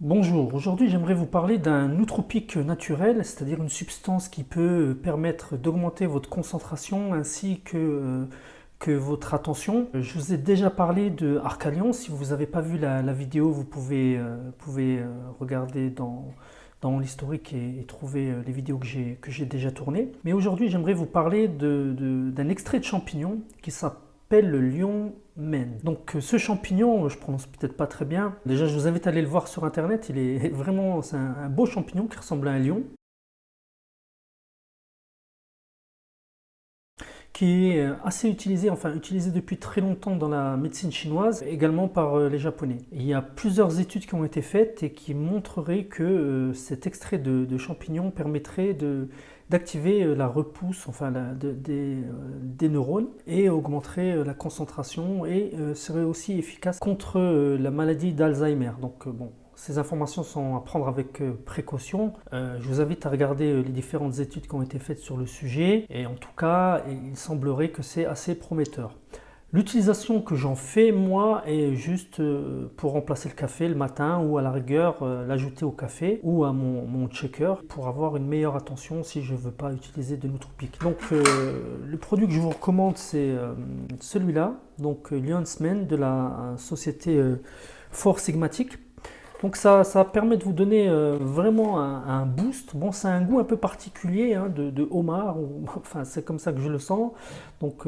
Bonjour, aujourd'hui j'aimerais vous parler d'un nootropique naturel, c'est-à-dire une substance qui peut permettre d'augmenter votre concentration ainsi que votre attention. Je vous ai déjà parlé de Arcalion, si vous n'avez pas vu la vidéo, vous pouvez regarder dans l'historique et trouver les vidéos que j'ai déjà tournées. Mais aujourd'hui j'aimerais vous parler d'un extrait de champignon qui s'appelle le lion men. Donc ce champignon, je prononce peut-être pas très bien. Déjà, je vous invite à aller le voir sur internet. Il est vraiment, c'est un beau champignon qui ressemble à un lion, qui est assez utilisé, enfin utilisé depuis très longtemps dans la médecine chinoise, également par les Japonais. Il y a plusieurs études qui ont été faites et qui montreraient que cet extrait de champignon permettrait d'activer la repousse enfin des neurones et augmenterait la concentration et serait aussi efficace contre la maladie d'Alzheimer. Donc bon, ces informations sont à prendre avec précaution. Je vous invite à regarder les différentes études qui ont été faites sur le sujet et en tout cas, il semblerait que c'est assez prometteur. L'utilisation que j'en fais moi est juste pour remplacer le café le matin ou à la rigueur l'ajouter au café ou à mon shaker pour avoir une meilleure attention si je ne veux pas utiliser de nootropiques. Donc le produit que je vous recommande c'est celui-là, donc Lion's Mane de la société Four Sigmatic. Donc ça permet de vous donner vraiment un boost. Bon, c'est un goût un peu particulier hein, de homard, enfin c'est comme ça que je le sens. Donc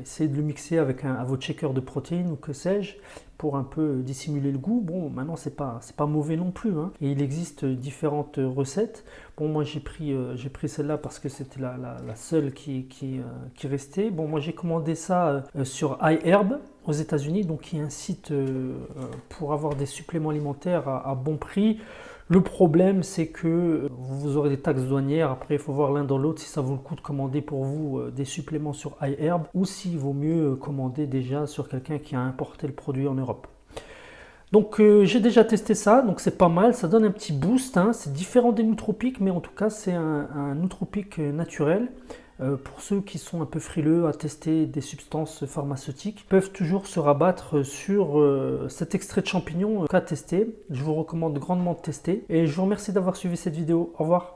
essayez de le mixer avec à votre shaker de protéines ou que sais-je pour un peu dissimuler le goût. Bon, maintenant c'est pas mauvais non plus. Hein. Et il existe différentes recettes. Bon, moi j'ai pris celle-là parce que c'était la seule qui restait. Bon, moi j'ai commandé ça sur iHerb aux États-Unis, donc qui est un site pour avoir des suppléments alimentaires à bon prix. Le problème, c'est que vous aurez des taxes douanières. Après, il faut voir l'un dans l'autre si ça vaut le coup de commander pour vous des suppléments sur iHerb ou s'il vaut mieux commander déjà sur quelqu'un qui a importé le produit en Europe. Donc j'ai déjà testé ça, donc c'est pas mal, ça donne un petit boost, hein. C'est différent des nootropiques, mais en tout cas c'est un nootropique naturel. Pour ceux qui sont un peu frileux à tester des substances pharmaceutiques, peuvent toujours se rabattre sur cet extrait de champignon qu'à tester. Je vous recommande grandement de tester et je vous remercie d'avoir suivi cette vidéo. Au revoir.